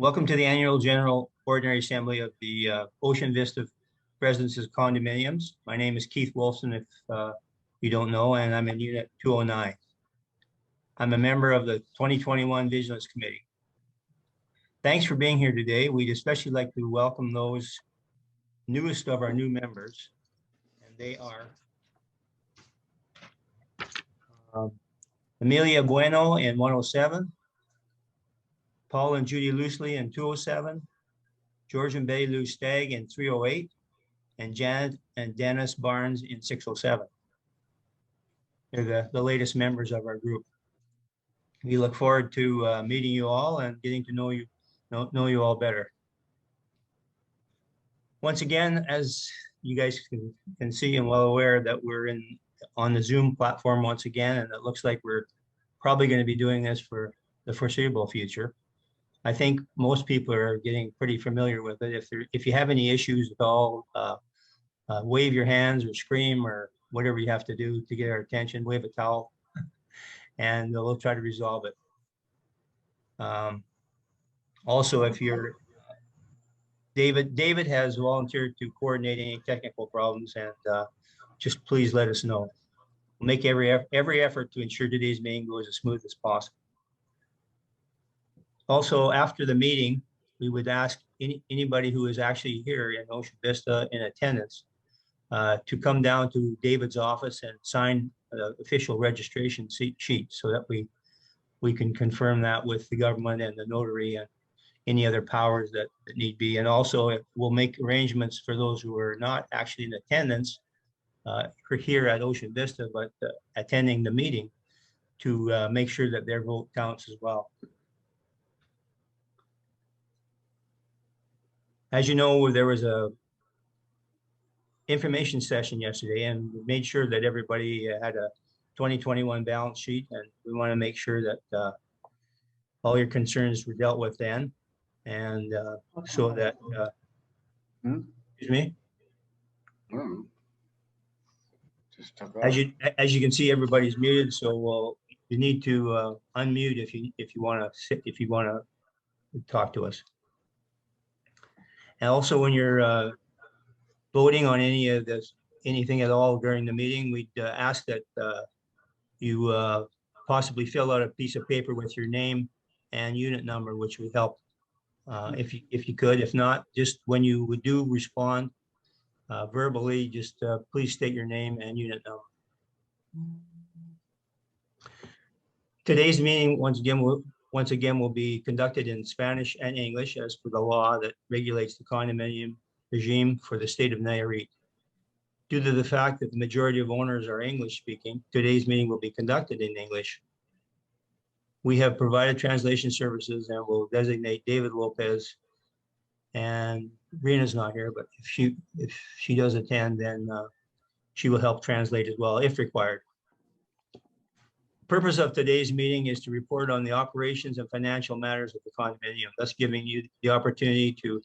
Welcome to the annual general ordinary assembly of the Ocean Vista Residences Condominiums. My name is Keith Wolfson, if you don't know, and I'm in Unit 209. I'm a member of the 2021 Vigilance Committee. Thanks for being here today. We'd especially like to welcome those newest of our new members, and they are Amelia Bueno in 107, Paul and Judy Loosely in 207, George and Betty Lou Stagg in 308, and Janet and Dennis Barnes in 607. They're the latest members of our group. We look forward to meeting you all and getting to know you all better. Once again, as you guys can see and well aware that we're on the Zoom platform once again, and it looks like we're probably going to be doing this for the foreseeable future. I think most people are getting pretty familiar with it. If you have any issues at all, wave your hands or scream or whatever you have to do to get our attention, wave a towel, and we'll try to resolve it. Also, if you're David has volunteered to coordinate any technical problems, and just please let us know. We'll make every effort to ensure today's meeting goes as smooth as possible. Also, after the meeting, we would ask anybody who is actually here in Ocean Vista in attendance to come down to David's office and sign the official registration sheet so that we can confirm that with the government and the notary and any other powers that need be. And also, we'll make arrangements for those who are not actually in attendance here at Ocean Vista, but attending the meeting to make sure that their vote counts as well. As you know, there was a information session yesterday, and we made sure that everybody had a 2021 balance sheet, and we want to make sure that all your concerns were dealt with then, and so that excuse me. As you can see, everybody's muted, so you need to unmute if you want to talk to us. And also, when you're voting on anything at all during the meeting, we'd ask that you possibly fill out a piece of paper with your name and unit number, which would help if you could. If not, just when you do respond verbally, just please state your name and unit number. Today's meeting once again will be conducted in Spanish and English as per the law that regulates the condominium regime for the state of Nayarit. Due to the fact that the majority of owners are English speaking, today's meeting will be conducted in English. We have provided translation services and will designate David Lopez, and Rena's not here, but if she does attend, then she will help translate as well if required. The purpose of today's meeting is to report on the operations and financial matters of the condominium, thus giving you the opportunity to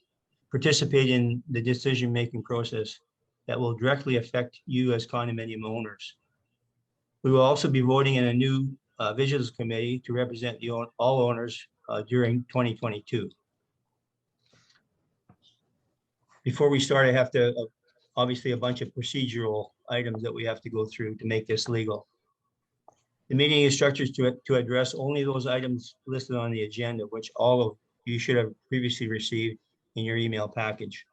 participate in the decision-making process that will directly affect you as condominium owners. We will also be voting in a new Vigilance Committee to represent all owners during 2022. Before we start, I have to, obviously, a bunch of procedural items that we have to go through to make this legal. The meeting is structured to address only those items listed on the agenda, which all of you should have previously received in your email package.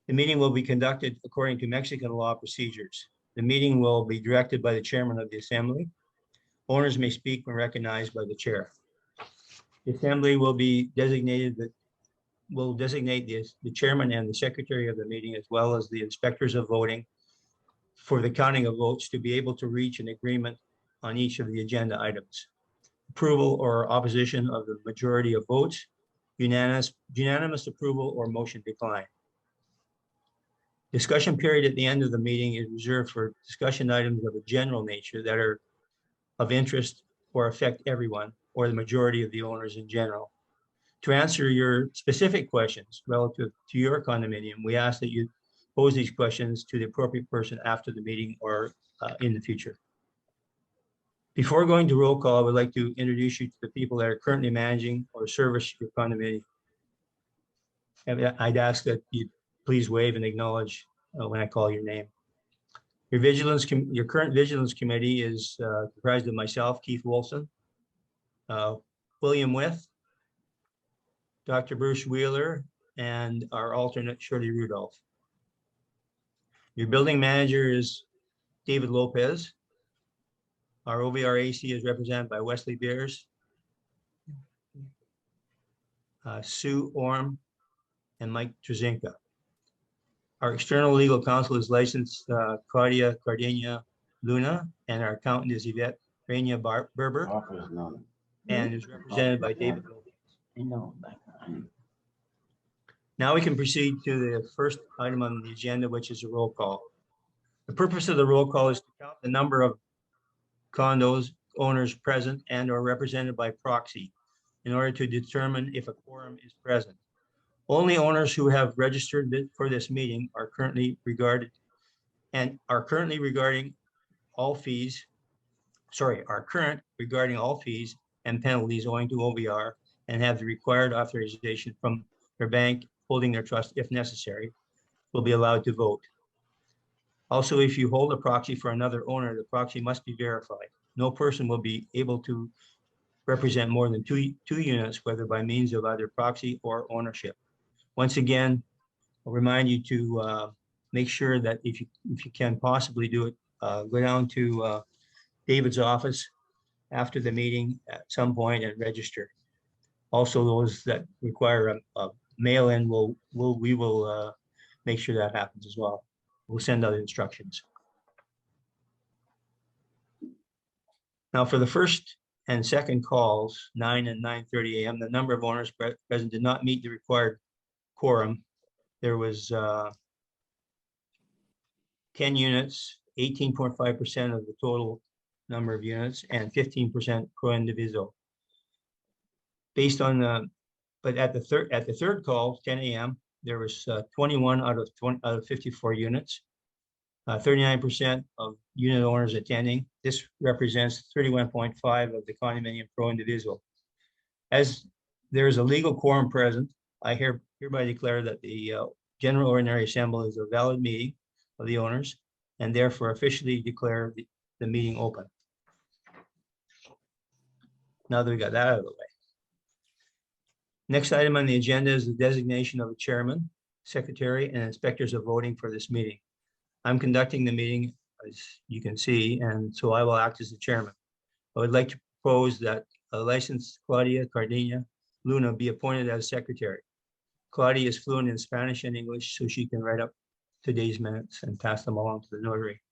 The meeting will be conducted according to Mexican law procedures. The meeting will be directed by the chairman of the assembly. Owners may speak when recognized by the chair. The assembly will designate the chairman and the secretary of the meeting, as well as the inspectors of voting, for the counting of votes to be able to reach an agreement on each of the agenda items. Approval or opposition of the majority of votes, unanimous approval or motion decline. Discussion period at the end of the meeting is reserved for discussion items of a general nature that are of interest or affect everyone or the majority of the owners in general. To answer your specific questions relative to your condominium, we ask that you pose these questions to the appropriate person after the meeting or in the future. Before going to roll call, I would like to introduce you to the people that are currently managing or service your condominium. And I'd ask that you please wave and acknowledge when I call your name. Your current vigilance committee is comprised of myself, Keith Wolfson, William With, Dr. Bruce Wheeler, and our alternate Shirley Rudolph. Your building manager is David Lopez. Our OVRAC is represented by Wesley Beers, Sue Orm, and Mike Trzynka. Our external legal counsel is licensed Claudia Cardenia Luna, and our accountant is Yvette Raina Berber, and is represented by David Lopez. Now we can proceed to the first item on the agenda, which is a roll call. The purpose of the roll call is to count the number of condos owners present and or represented by proxy in order to determine if a quorum is present. Only owners who have registered for this meeting are currently regarding all fees and penalties owing to OVR and have the required authorization from their bank holding their trust if necessary will be allowed to vote. Also, if you hold a proxy for another owner, the proxy must be verified. No person will be able to represent more than two units, whether by means of either proxy or ownership. Once again, I'll remind you to make sure that if you can possibly do it, go down to David's office after the meeting at some point and register. Also, those that require a mail-in, we will make sure that happens as well. We'll send out instructions. Now, for the first and second calls, 9 and 9:30 a.m., the number of owners present did not meet the required quorum. There was 10 units, 18.5% of the total number of units, and 15% pro indiviso. Based on but at the third call, 10 a.m., there was 21 out of 54 units, 39% of unit owners attending. This represents 31.5% of the condominium pro individual. As there is a legal quorum present, I hereby declare that the General Ordinary Assembly is a valid meeting of the owners and therefore officially declare the meeting open. Now that we got that out of the way. Next item on the agenda is the designation of a chairman, secretary, and inspectors of voting for this meeting. I'm conducting the meeting, as you can see, and so I will act as the chairman. I would like to propose that a licensed Claudia Cardenia Luna be appointed as secretary. Claudia is fluent in Spanish and English, so she can write up today's minutes and pass them along to the notary.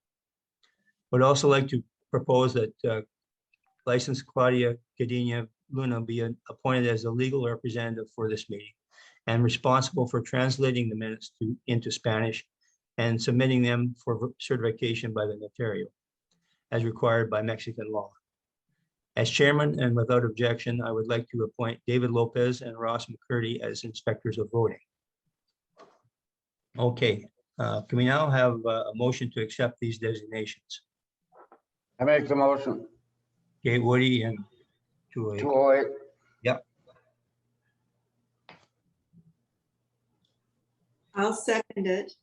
I would also like to propose that licensed Claudia Cardenia Luna be appointed as a legal representative for this meeting and responsible for translating the minutes into Spanish and submitting them for certification by the notario, as required by Mexican law. As chairman and without objection, I would like to appoint David Lopez and Ross McCurdy as inspectors of voting. Okay, can we now have a motion to accept these designations? I make the motion. Okay, Woody and 208. 208. Yep. I'll second it.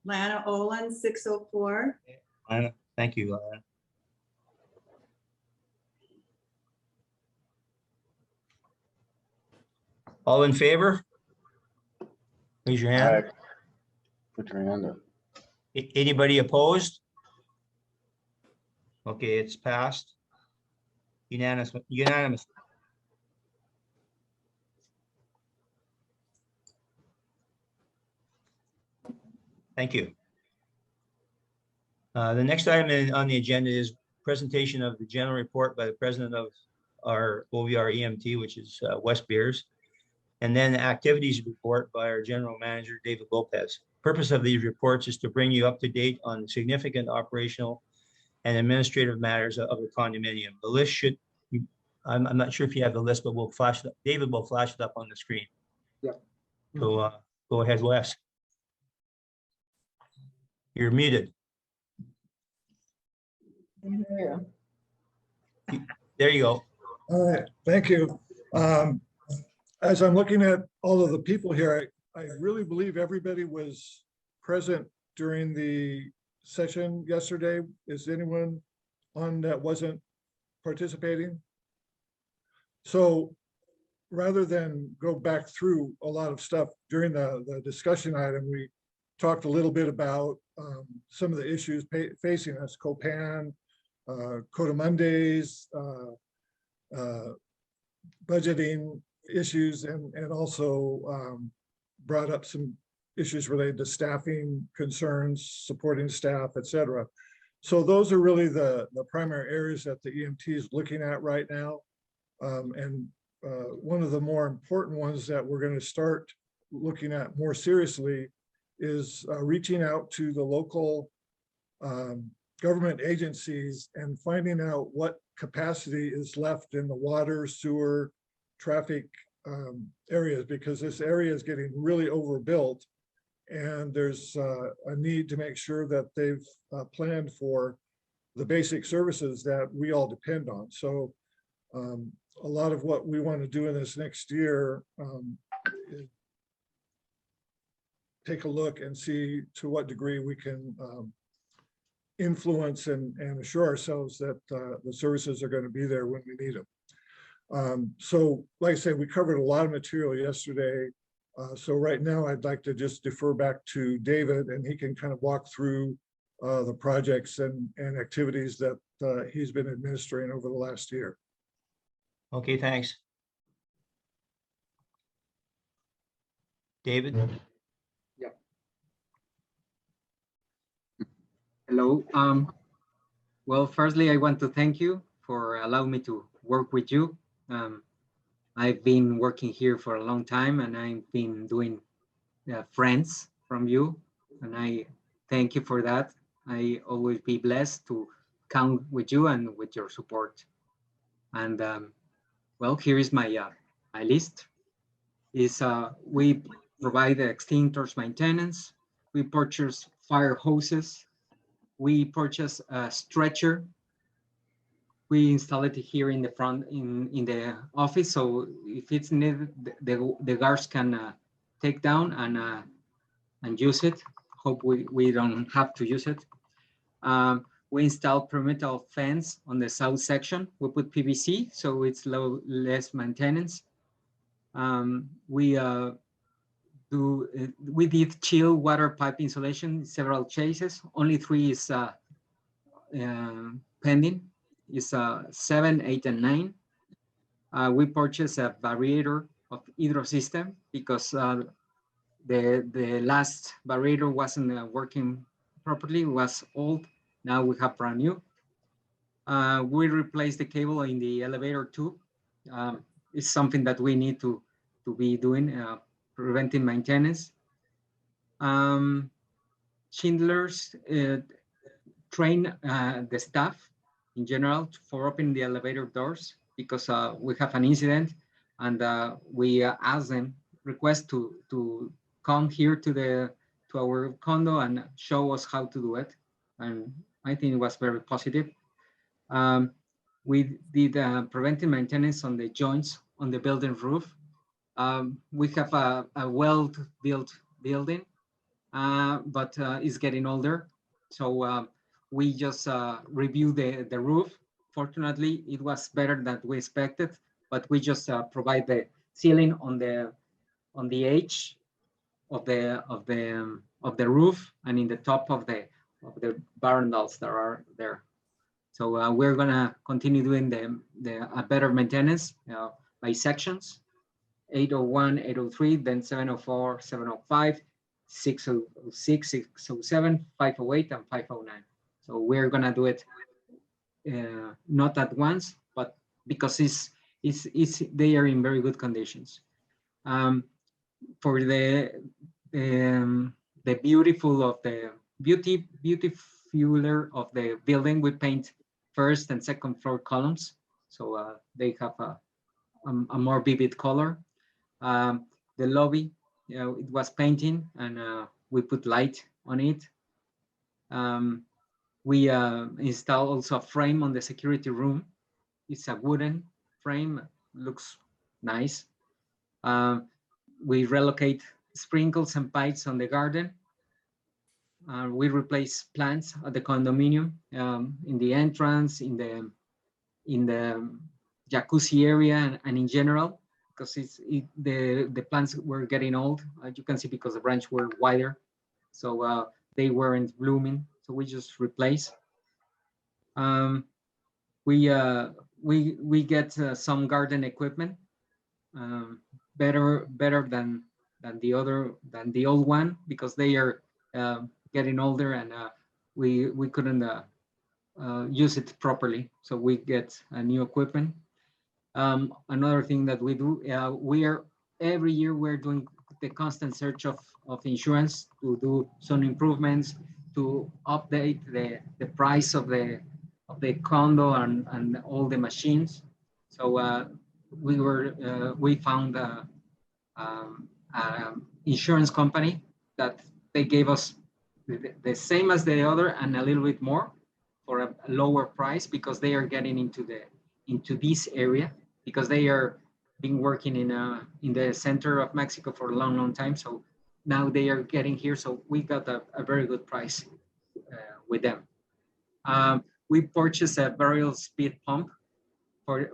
Lana Olin, 604. Lana, thank you, Lana. All in favor? Raise your hand. Aye. Put your hand up. Anybody opposed? Okay, it's passed. Unanimous. Thank you. The next item on the agenda is presentation of the general report by the president of our OVR EMT, which is Wes Beers, and then the activities report by our general manager, David Lopez. Purpose of these reports is to bring you up to date on significant operational and administrative matters of the condominium. The list should, I'm not sure if you have the list, but we'll flash it up. David will flash it up on the screen. Yeah. So go ahead, Wes. You're muted. There you go. All right, thank you. as I'm looking at all of the people here, I really believe everybody was present during the session yesterday. Is anyone on that wasn't participating? So rather than go back through a lot of stuff during the discussion item, we talked a little bit about some of the issues facing us, Copan, Cotamundes, budgeting issues, and also brought up some issues related to staffing concerns, supporting staff, et cetera. So those are really the primary areas that the EMT is looking at right now. And one of the more important ones that we're going to start looking at more seriously is reaching out to the local government agencies and finding out what capacity is left in the water, sewer, traffic areas, because this area is getting really overbuilt. And there's a need to make sure that they've planned for the basic services that we all depend on. So a lot of what we want to do in this next year is take a look and see to what degree we can influence and assure ourselves that the services are going to be there when we need them. So like I said, we covered a lot of material yesterday. So right now I'd like to just defer back to David, and he can kind of walk through the projects and activities that he's been administering over the last year. Okay, thanks. David? Hello. Well, firstly, I want to thank you for allowing me to work with you. I've been working here for a long time, and I've been doing friends from you, and I thank you for that. I always be blessed to count with you and with your support. And well, here is my my list. We provide extinctors maintenance. We purchase fire hoses. We purchase a stretcher. We install it here in the front in the office, so if it's needed, the guards can take down and use it. Hope we don't have to use it. We install perimeter fence on the south section. We put PVC, so it's less maintenance. We did chill water pipe insulation, several chases. Only 3 is pending. Is 7, 8, and 9. We purchased a variator of hydro system because the last variator wasn't working properly. It was old. Now we have brand new. We replaced the cable in the elevator too. It's something that we need to be doing, preventing maintenance. Schindler's train the staff in general for opening the elevator doors, because we have an incident, and we ask them, request to come here to our condo and show us how to do it. And I think it was very positive. We did preventive maintenance on the joints on the building roof. We have a well-built building, but it's getting older. So we just reviewed the roof. Fortunately, it was better than we expected, but we just provide the ceiling on the edge of the roof and in the top of the barandals that are there. So we're gonna continue doing the better maintenance by sections: 801, 803, then 704, 705, 606, 607, 508, and 509. So we're gonna do it not at once, but because they are in very good conditions. For the beautifuler of the building, we paint first and second floor columns, so they have a more vivid color. The lobby, it was painting, and we put light on it. We install also a frame on the security room. It's a wooden frame, looks nice. We relocate sprinkles and pipes on the garden. We replace plants at the condominium, in the entrance, in the jacuzzi area, and in general, because the plants were getting old, as you can see, because the branches were wider, so they weren't blooming. So we just replace. We get some garden equipment, better than the old one, because they are getting older, and we couldn't use it properly. So we get a new equipment. Another thing that we do, every year we're doing the constant search of insurance to do some improvements, to update the price of the condo and all the machines. So we found a insurance company that they gave us the same as the other and a little bit more for a lower price, because they are getting into this area, because they are been working in the center of Mexico for a long time. So now they are getting here. So we got a very good price with them. We purchased a variable speed pump for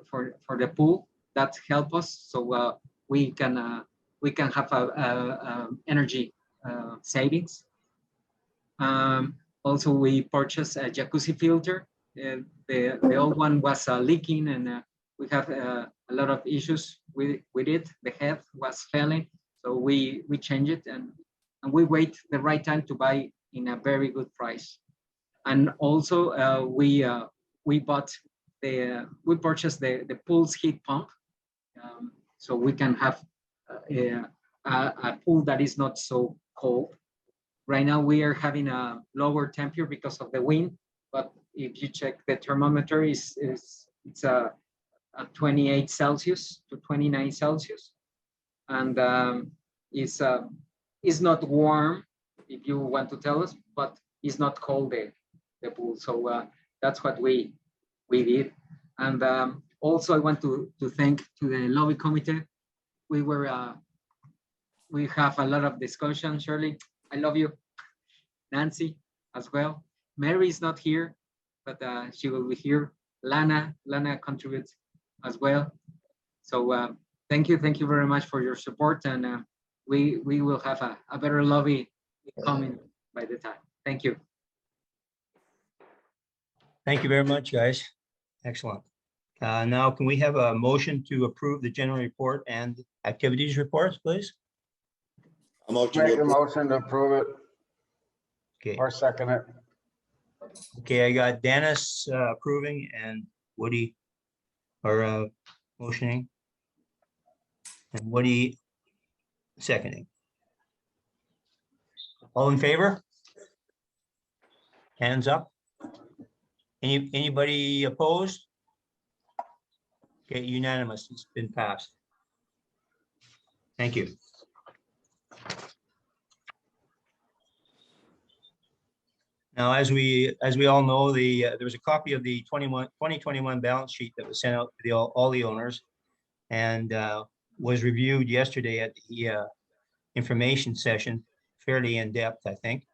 the pool that help us, so we can have a energy savings. Also, we purchased a jacuzzi filter. The old one was leaking, and we have a lot of issues with it. The head was failing, so we changed it, and we wait the right time to buy in a very good price. And also we purchased the pool's heat pump, so we can have a pool that is not so cold. Right now we are having a lower temperature because of the wind, but if you check the thermometer, it's a 28 Celsius to 29 Celsius, and it's not warm, if you want to tell us, but it's not cold the pool. So that's what we did. And also I want to thank to the lobby committee. We have a lot of discussion. Shirley, I love you. Nancy as well. Mary is not here, but she will be here. Lana contributes as well. So thank you very much for your support, and we will have a better lobby coming by the time. Thank you. Thank you very much, guys. Excellent. Now, can we have a motion to approve the general report and activities reports, please? Make a motion to approve it Okay. or second it. Okay, I got Dennis approving and Woody are motioning, and Woody seconding. All in favor? Hands up. Anybody opposed? Okay, unanimous. It's been passed. Thank you. Now, as we all know, there was a copy of the 2021 balance sheet that was sent out to all the owners, and was reviewed yesterday at the information session, fairly in depth, I think,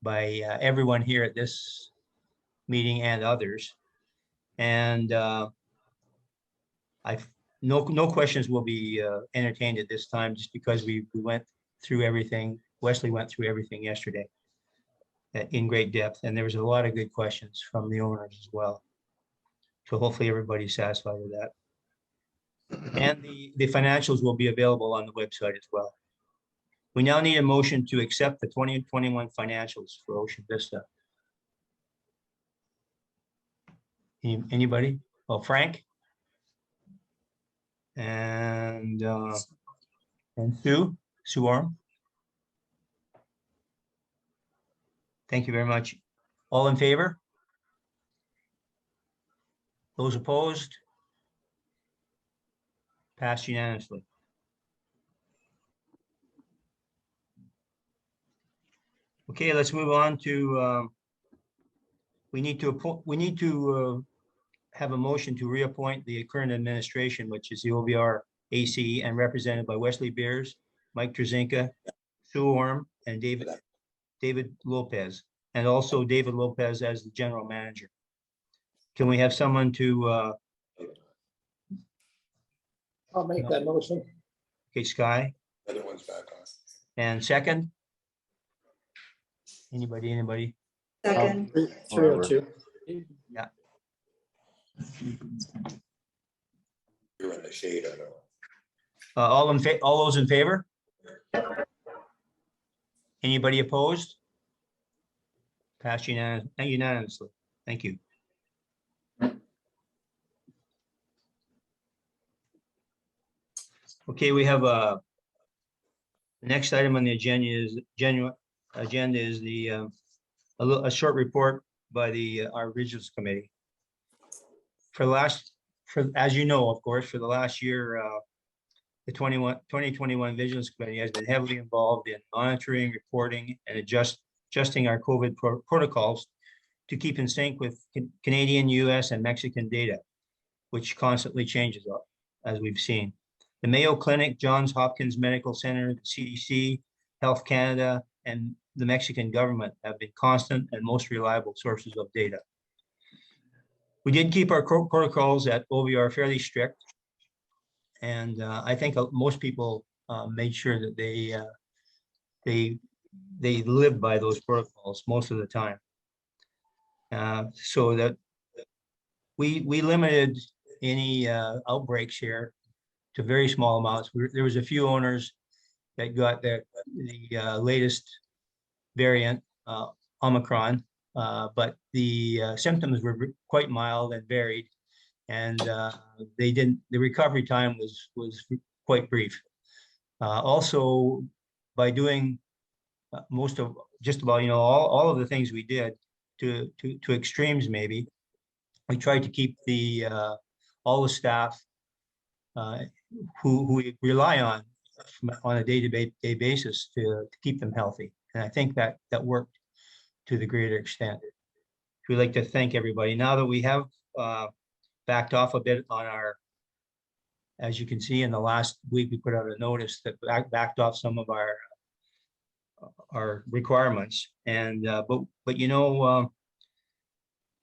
by everyone here at this meeting and others. And no questions will be entertained at this time, just because we went through everything. Wesley went through everything yesterday in great depth, and there was a lot of good questions from the owners as well. So hopefully everybody's satisfied with that. And the financials will be available on the website as well. We now need a motion to accept the 2021 financials for Ocean Vista. Anybody? Oh, Frank? And Sue Orm? Thank you very much. All in favor? Those opposed? Passed unanimously. Okay, let's move on to, we need to have a motion to reappoint the current administration, which is the OVR AC, and represented by Wesley Beers, Mike Trzynka, Sue Orm, and David Lopez, and also David Lopez as the general manager. Can we have someone to, I'll make that motion. okay, Sky, Other one's back on. and second? Anybody? Second. 302. You're in the shade, I don't know. All those in favor? Anybody opposed? Passed unanimously. Thank you. Okay, we have the next item on the agenda is the a short report by our Regions Committee. As you know, of course, for the last year, the 2021 Vigilance Committee has been heavily involved in monitoring, reporting, and adjusting our COVID protocols to keep in sync with Canadian, US, and Mexican data, which constantly changes, as we've seen. The Mayo Clinic, Johns Hopkins Medical Center, the CDC, Health Canada, and the Mexican government have been constant and most reliable sources of data. We did keep our protocols at OVR fairly strict. And I think most people made sure that they lived by those protocols most of the time. So that we limited any outbreaks here to very small amounts. There was a few owners that got the latest variant, Omicron, but the symptoms were quite mild and varied, and the recovery time was quite brief. Also, by doing just about all of the things we did to extremes, maybe we tried to keep all the staff who we rely on a day-to-day basis to keep them healthy. And I think that worked to the greater extent. We'd like to thank everybody. Now that we have backed off a bit on as you can see in the last week, we put out a notice that backed off some of our requirements. And but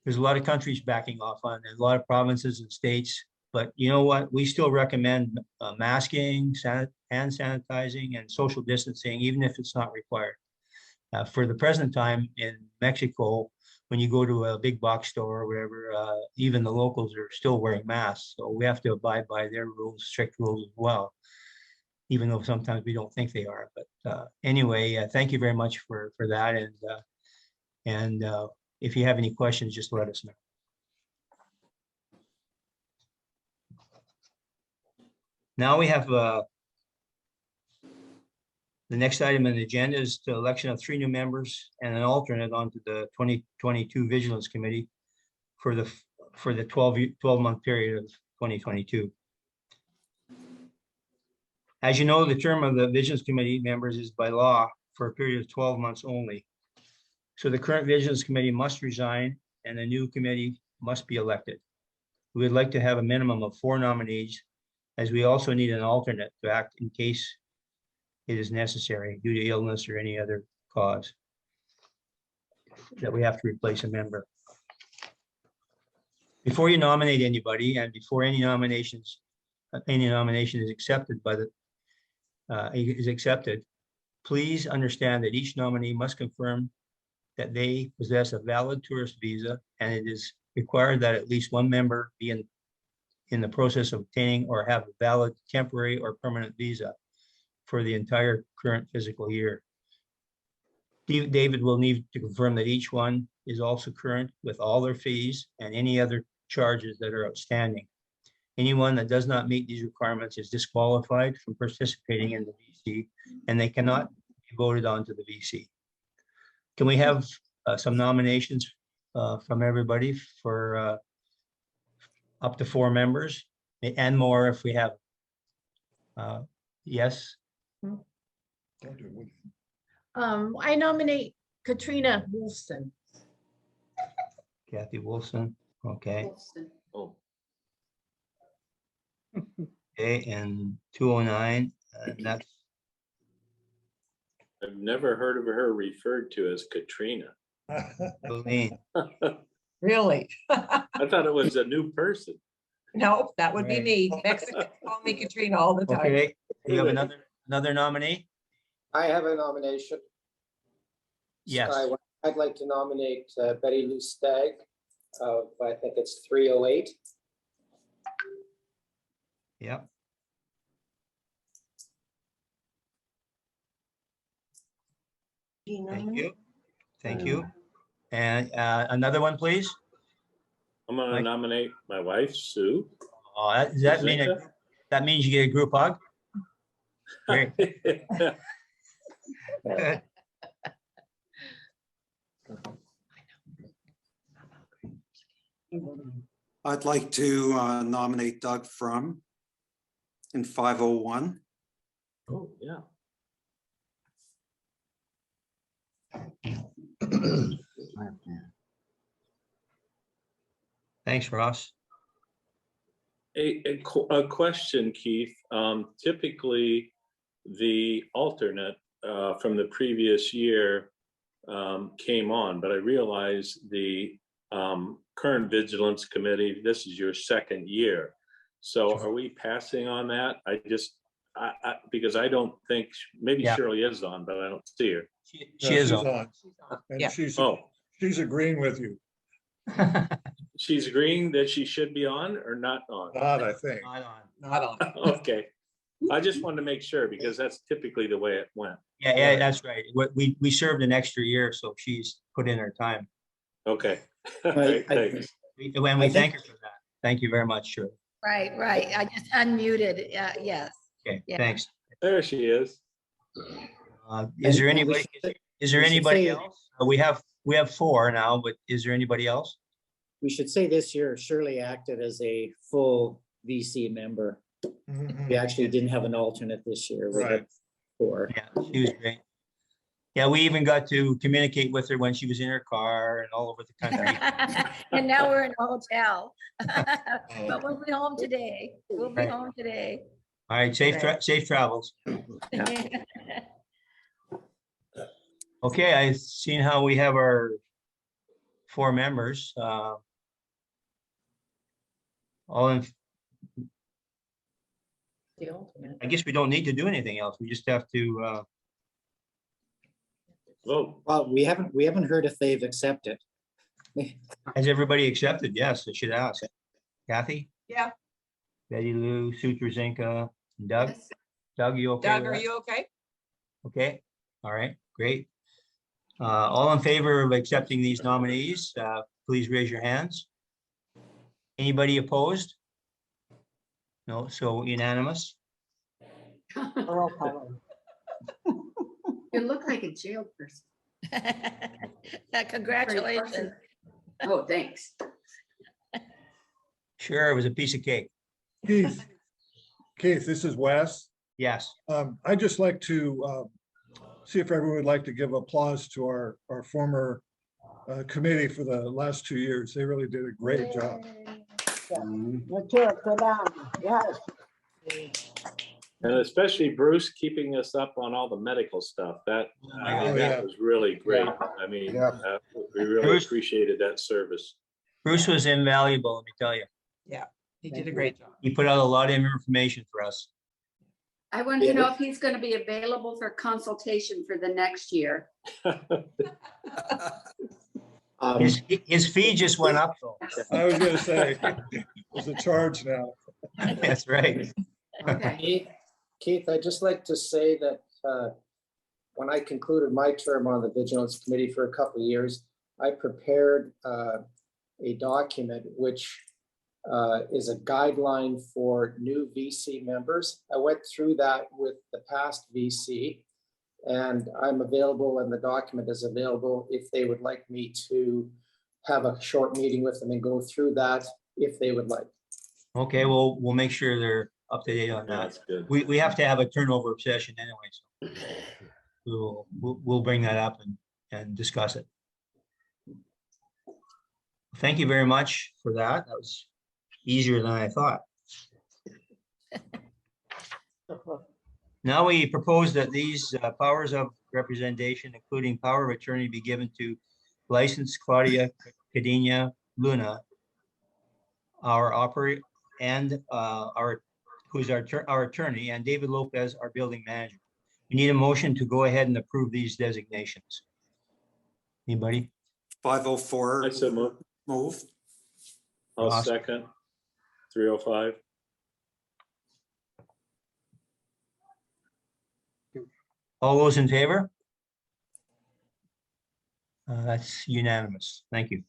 there's a lot of countries backing off on it, a lot of provinces and states. But you know what? We still recommend masking, hand sanitizing, and social distancing, even if it's not required. For the present time in Mexico, when you go to a big box store or whatever, even the locals are still wearing masks. So we have to abide by their rules, strict rules as well, even though sometimes we don't think they are. But anyway, thank you very much for that. And if you have any questions, just let us know. Now we have the next item on the agenda is the election of 3 new members and an alternate onto the 2022 Vigilance Committee for the 12-month period of 2022. As you know, the term of the Vigilance Committee members is by law for a period of 12 months only. So the current Vigilance Committee must resign and a new committee must be elected. We would like to have a minimum of 4 nominees, as we also need an alternate to act in case it is necessary due to illness or any other cause that we have to replace a member. Before you nominate anybody and before any nomination is accepted please understand that each nominee must confirm that they possess a valid tourist visa, and it is required that at least one member be in the process of obtaining or have a valid temporary or permanent visa for the entire current fiscal year. David will need to confirm that each one is also current with all their fees and any other charges that are outstanding. Anyone that does not meet these requirements is disqualified from participating in the VC, and they cannot be voted onto the VC. Can we have some nominations from everybody for up to 4 members and more if we have? Yes. I nominate Katrina Wolfson. Kathy Wilson. Okay. Oh, Okay, and 209, and that's, I've never heard of her referred to as Katrina. Colleen. Really? I thought it was a new person. No, that would be Right. me. Mexicans call me Katrina all the time. Okay, you have Really? another nominee? I have a nomination. Yes. I'd like to nominate Betty Lou Stagg of, I think it's 308. Yep. Thank you. Thank you. And another one, please. I'm gonna Mike? nominate my wife, Sue. Oh, does that mean, that means you get a group hug? Great. Good. I'd like to nominate Doug Frum in 501. Oh, yeah. Thanks, Ross. A question, Keith. Typically, the alternate from the previous year came on, but I realize the current Vigilance Committee, this is your second year. So are we passing on that? Because I don't think, maybe Yeah. Shirley is on, but I don't see her. She is she's on. And Yeah. she's agreeing with you, She's agreeing that she should be on or not on? not, I think. Not on. Not on. Okay. I just wanted to make sure because that's typically the way it went. Yeah, that's right. We served an extra year, so she's put in her time. Okay. Right, Thanks. When we thank her for that. Thank you very much, Shirley. Right, right. I just unmuted. Yes. Okay, Yeah. thanks. There she is. Is there And we anybody, should- is there we should anybody say- else? We have four now, but is there anybody else? We should say this year Shirley acted as a full VC member. We actually didn't have an alternate this year. We Right. had 4. Yeah, she was great. Yeah, we even got to communicate with her when she was in her car and all over the country. And now we're in a hotel. But we'll be home today. We'll be Right. home today. All right, safe travels. Okay, I've seen how we have our 4 members. All in, The alternate. I guess we don't need to do anything else. We just have to, Vote. Well, we haven't heard if they've accepted. has everybody accepted? Yes, I should ask. Kathy? Yeah. Betty Lou, Sue Trzynka, and Doug? Doug, you okay? Doug, with are that? you okay? Okay, all right, great. All in favor of accepting these nominees, please raise your hands. Anybody opposed? No, so unanimous. Roll call. You look like a jail person. Congratulations. Oh, thanks. Sure, it was a piece of cake. Keith, this is Wes. Yes, I'd just like to see if everyone would like to give applause to our former committee for the last 2 years. They really did a great job. Yes. And especially Bruce keeping us up on all the medical stuff. That, I mean, that was really great. I mean, Yeah. we really Bruce? appreciated that service. Bruce was invaluable, let me tell you. He did a great job. He put out a lot of information for us. I want to know if he's going to be available for consultation for the next year. His fee just went up though. I was gonna say, there's a charge now. That's right. Okay. Keith, I'd just like to say that when I concluded my term on the Vigilance Committee for a couple of years, I prepared a document which is a guideline for new VC members. I went through that with the past VC, and I'm available, and the document is available if they would like me to have a short meeting with them and go through that if they would like. Okay, well, we'll make sure they're up to date on that. That's good. We have to have a turnover session anyway, so we'll bring that up and discuss it. Thank you very much for that. That was easier than I thought. Now we propose that these powers of representation, including power of attorney, be given to licensed Claudia Cadena Luna, our operator, and who's our attorney, and David Lopez, our building manager. We need a motion to go ahead and approve these designations. Anybody? 504. I so Move. I'll Ross. second. 305. All those in favor? That's unanimous. Thank you.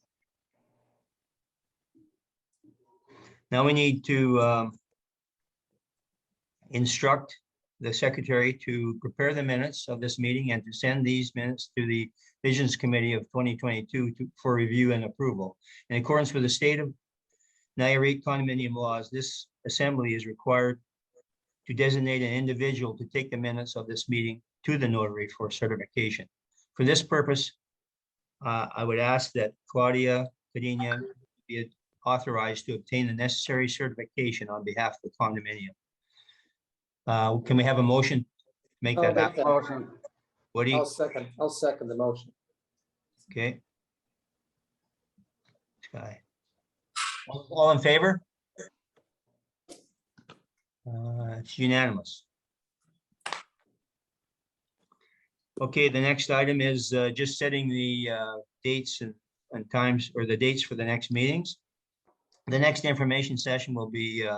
Now we need to instruct the secretary to prepare the minutes of this meeting and to send these minutes to the Visions Committee of 2022 for review and approval. In accordance with the state of Nayarit condominium laws, this assembly is required to designate an individual to take the minutes of this meeting to the notary for certification. For this purpose, I would ask that Claudia Cadena be authorized to obtain the necessary certification on behalf of the condominium. Can we have a motion to make I'll that make happen? that motion. Woody, I'll second the motion. okay. Sky. All in favor? It's unanimous. Okay, the next item is just setting the dates and times, or the dates for the next meetings. The next information session will be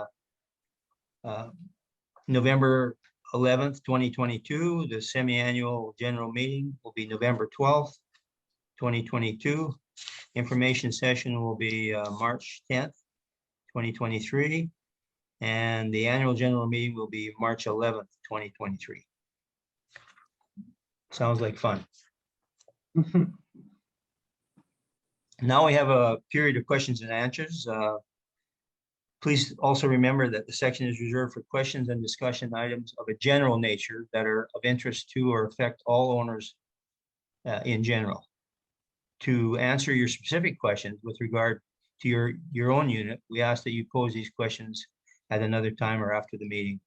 November 11th, 2022. The semi-annual general meeting will be November 12th, 2022. Information session will be March 10th, 2023. And the annual general meeting will be March 11th, 2023. Sounds like fun. Now we have a period of questions and answers. Please also remember that the section is reserved for questions and discussion items of a general nature that are of interest to or affect all owners in general. To answer your specific questions with regard to your own unit, we ask that you pose these questions at another time or after the meeting.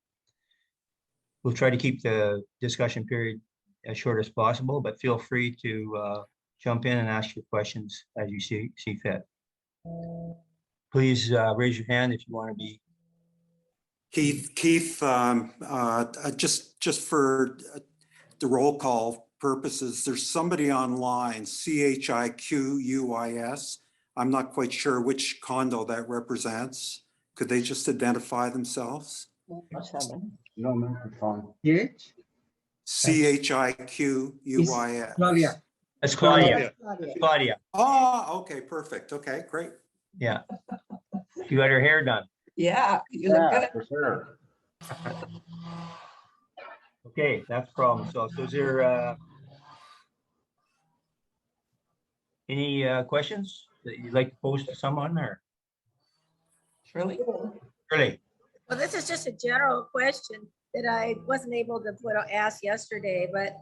We'll try to keep the discussion period as short as possible, but feel free to jump in and ask your questions as you see fit. Please raise your hand if you want to be. Keith, just for the roll call purposes, there's somebody online, CHIQUIS. I'm not quite sure which condo that represents. Could they just identify themselves? No microphone. Yes. CHIQUIS. Claudia. That's Claudia. Claudia. Oh, okay, perfect. Okay, great. Yeah. You got her hair done. Yeah, you look Yeah, good. for sure. Okay, that's problem. So is there any questions that you'd like to pose to someone or? Shirley? Really? Well, this is just a general question that I wasn't able to ask yesterday, but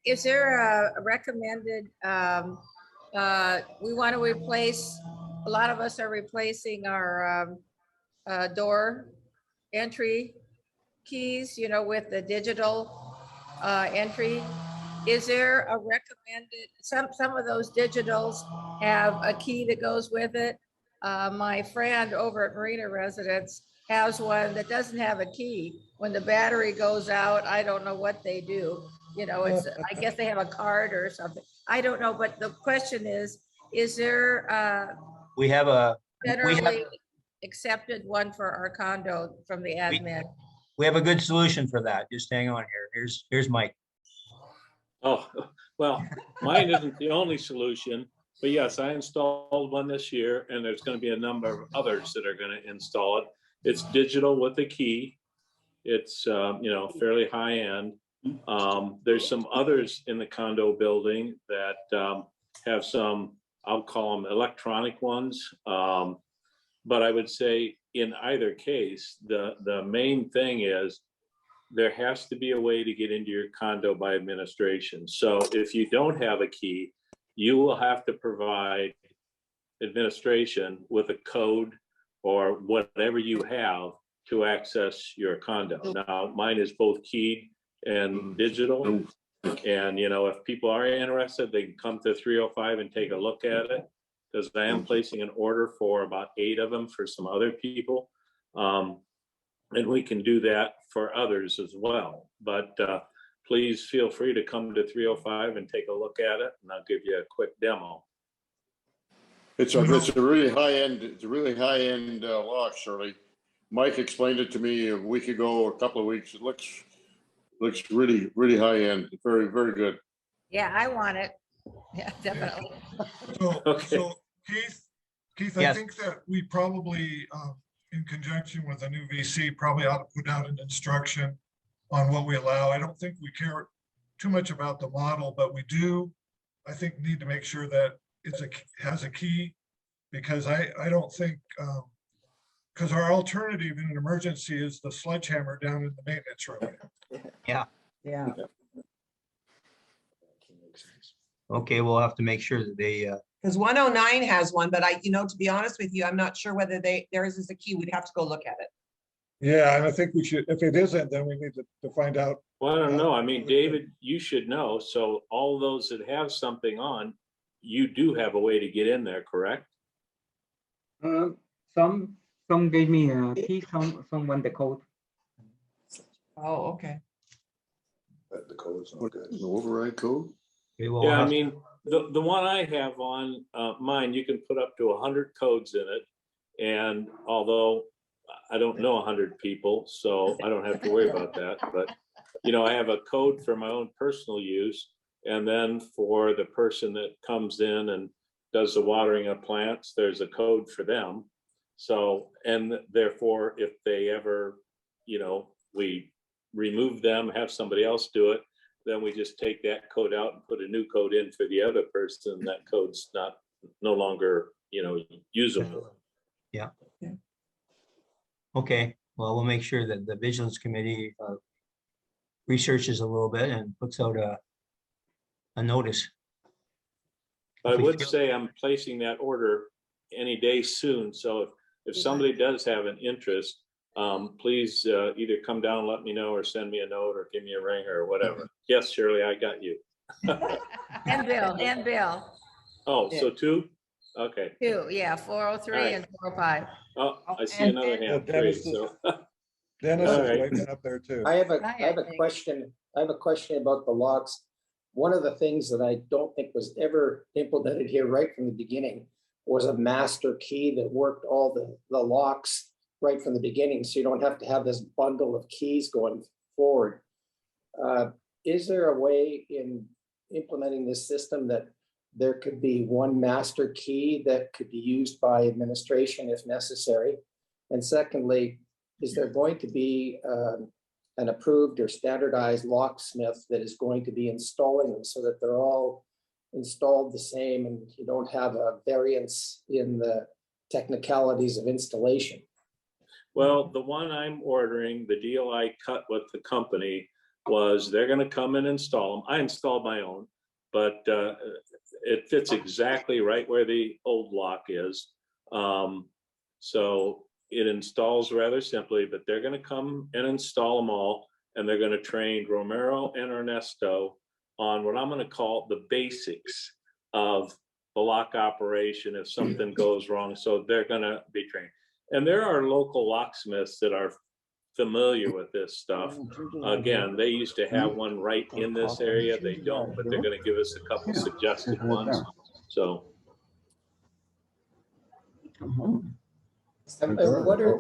is there a recommended, we want to replace, a lot of us are replacing our door entry keys, you know, with the digital entry. Is there a recommended, some of those digitals have a key that goes with it. My friend over at Marina Residence has one that doesn't have a key. When the battery goes out, I don't know what they do. You know, it's, I guess they have a card or something. I don't know, but the question is there We have a generally accepted one for our condo from the admin? we have a good solution for that. Just hang on here. Here's Mike. Oh, well, mine isn't the only solution, but yes, I installed one this year and there's going to be a number of others that are going to install it. It's digital with a key. It's, you know, fairly high end. There's some others in the condo building that have some, I'll call them electronic ones. But I would say in either case, the main thing is there has to be a way to get into your condo by administration. So if you don't have a key, you will have to provide administration with a code or whatever you have to access your condo. Now, mine is both keyed and digital. And, you know, if people are interested, they can come to 305 and take a look at it. Because I am placing an order for about 8 of them for some other people. And we can do that for others as well. But please feel free to come to 305 and take a look at it, and I'll give you a quick demo. It's a really high end lock, Shirley. Mike explained it to me a week ago, a couple of weeks. It looks really, really high end. Very, very good. Yeah, I want it. Yeah, definitely. So, Okay. so Keith, I Yes. think that we probably, in conjunction with a new VC, probably ought to put out an instruction on what we allow. I don't think we care too much about the model, but we do, I think, need to make sure that has a key, because I don't think, because our alternative in an emergency is the sledgehammer down in the maintenance room. Yeah. Okay, we'll have to make sure that they, Because 109 has one, but to be honest with you, I'm not sure whether theirs is a key. We'd have to go look at it. Yeah, and I think we should, if it isn't, then we need to find out. Well, I don't know. I mean, David, you should know. So all those that have something on, you do have a way to get in there, correct? Some gave me a key, some want the code. Oh, okay. The code's not good. The override code? we will Yeah, I have, mean, the one I have on mine, you can put up to 100 codes in it. And although I don't know 100 people, so I don't have to worry about that. But, you know, I have a code for my own personal use. And then for the person that comes in and does the watering of plants, there's a code for them. So, and therefore, if they ever, you know, we remove them, have somebody else do it, then we just take that code out and put a new code in for the other person. That code's no longer, you know, usable. okay, well, we'll make sure that the Vigilance Committee researches a little bit and puts out a notice. I would say I'm placing that order any day soon. So if somebody does have an interest, please either come down and let me know or send me a note or give me a ring or whatever. Yes, Shirley, I got you. And Bill, Oh, so 2? Okay. 2, yeah, 403 All right. and 405. Oh, I see another hand. Dennis Great. So, Dennis All is right. waiting up there too. I have a Hi, I think. question. I have a question about the locks. One of the things that I don't think was ever implemented here right from the beginning was a master key that worked all the locks right from the beginning. So you don't have to have this bundle of keys going forward. Is there a way in implementing this system that there could be one master key that could be used by administration if necessary? And secondly, is there going to be an approved or standardized locksmith that is going to be installing them so that they're all installed the same and you don't have a variance in the technicalities of installation? well, the one I'm ordering, the deal I cut with the company was they're going to come and install them. I installed my own, but it fits exactly right where the old lock is. So it installs rather simply, but they're going to come and install them all. And they're going to train Romero and Ernesto on what I'm going to call the basics of the lock operation if something goes wrong. So they're going to be trained. And there are local locksmiths that are familiar with this stuff. Again, they used to have one right in this area. They don't, but they're going to give us a couple suggested ones. So. What are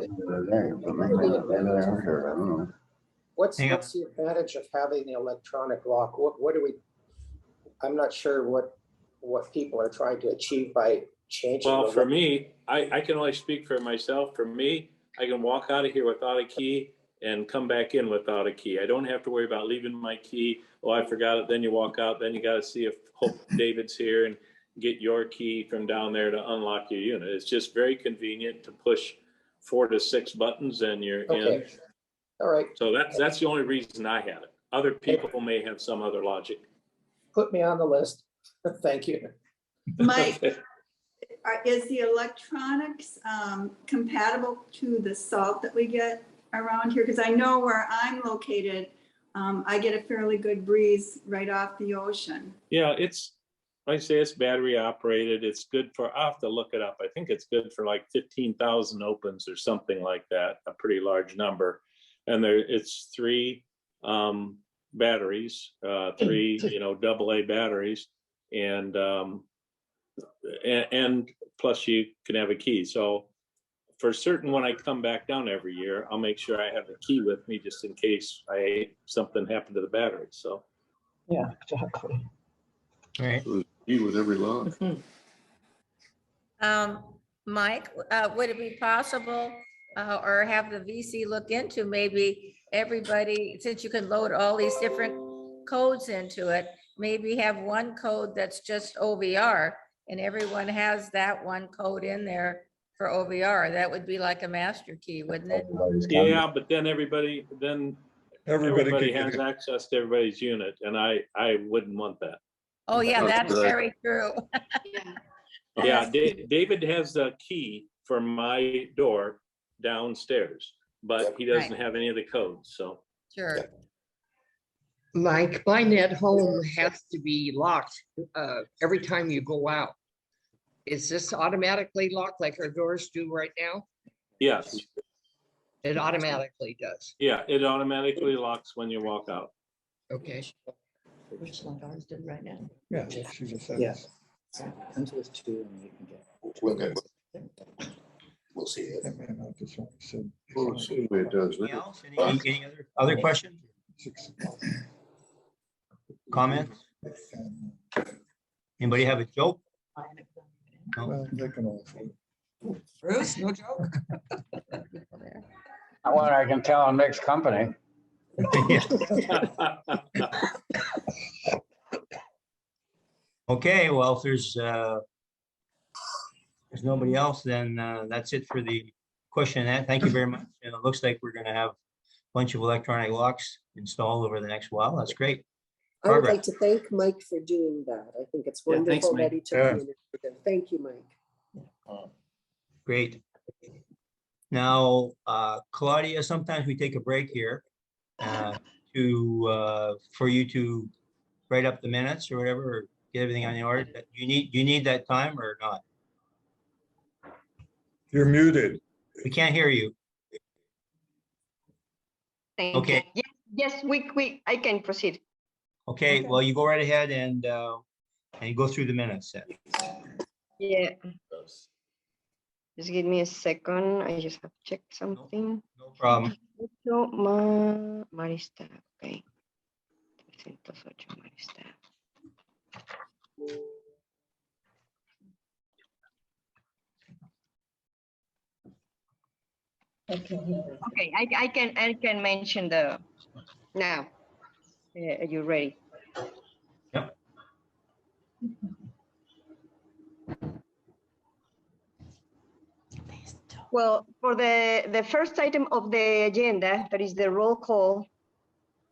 what's Hang on. the advantage of having the electronic lock? What do we, I'm not sure what people are trying to achieve by changing. Well, the for look. me, I can only speak for myself. For me, I can walk out of here without a key and come back in without a key. I don't have to worry about leaving my key. Oh, I forgot it. Then you walk out. Then you got to see if Hope David's here and get your key from down there to unlock your unit. It's just very convenient to push 4 to 6 buttons and you're in. Okay. All right, So that's the only reason I have it. Other people may have some other logic. put me on the list. Thank you. Mike, is the electronics compatible to the salt that we get around here, because I know where I'm located, I get a fairly good breeze right off the ocean. Yeah, it's, like I say, it's battery operated. It's good for, I'll have to look it up. I think it's good for like 15,000 opens or something like that, a pretty large number. And it's 3 batteries, 3, AA batteries. And plus you can have a key. So for certain, when I come back down every year, I'll make sure I have a key with me just in case something happened to the battery. So. Yeah, exactly. All right. Key with every lock. Mike, would it be possible or have the VC look into maybe everybody, since you can load all these different codes into it, maybe have one code that's just OVR and everyone has that one code in there for OVR. That would be like a master key, wouldn't it? Yeah, but then everybody Everybody can has get it. access to everybody's unit, and I wouldn't want that. Oh, yeah, that's Right. very true. Yeah, David has the key for my door downstairs, but he doesn't Right. have any of the codes, so. Sure. Mike, mine at home has to be locked every time you go out. Is this automatically locked like our doors do right now? Yes, It automatically does. yeah, it automatically locks when you walk out. Okay. Which like ours did right now. Yeah, she just said. Yeah. Comes with 2 and you can get. We'll see it. That man out this one said. Well, it seems it does. Anything else? Any other questions, 6 comments? Anybody have a joke? No? Well, they can all. Bruce, no joke. Well, I can tell I'm mixed company. Okay, well, if there's nobody else, then that's it for the question and that. Thank you very much. And it looks like we're gonna have a bunch of electronic locks installed over the next while. That's great. I would Barbara. like to thank Mike for doing that. I think it's Yeah, thanks, wonderful that Mike. he took Yeah. the initiative. Thank you, Mike. Great. Now, Claudia, sometimes we take a break here for you to write up the minutes or whatever, or get everything on the order. Do you need that time or not? You're muted. We can't hear you. Thank Okay. you. Yes, I can proceed. Okay, well, you go right ahead and go through the minutes then. Yeah. Just give me a second. I just have to check something. No problem. So, Marista, okay. 308 Marista. Okay, I can mention the now. Are you ready? Yep. Well, for the first item of the agenda, that is the roll call,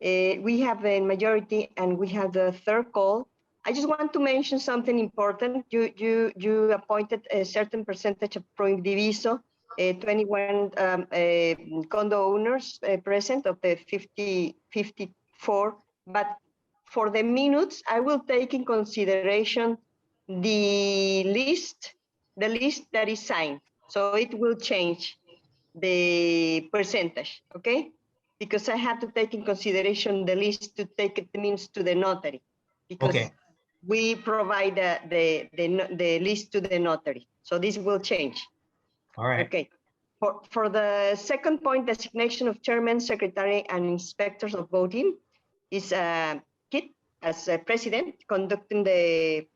we have a majority and we have the third call. I just want to mention something important. You appointed a certain percentage of pro indiviso, 21 condo owners present of the 54, but for the minutes, I will take in consideration the list that is signed. So it will change the percentage, okay? Because I have to take in consideration the list to take it means to the notary. Because Okay. we provide the list to the notary. So this will change. All right. Okay. For the second point, designation of chairman, secretary, and inspectors of voting is Kit as president conducting the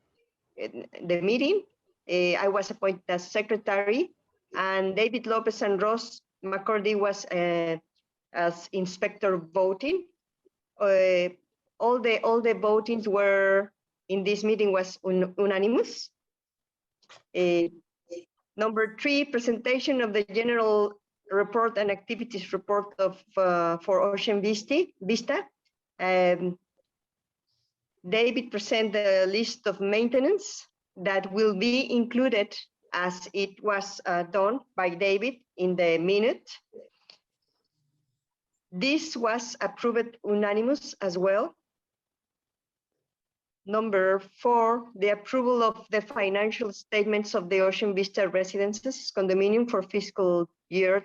meeting. I was appointed as secretary, and David Lopez and Ross McCurdy was as inspector of voting. All the votings were in this meeting was unanimous. Number 3, presentation of the general report and activities report of for Ocean Vista. David present the list of maintenance that will be included as it was done by David in the minute. This was approved unanimous as well. Number 4, the approval of the financial statements of the Ocean Vista Residences condominium for fiscal year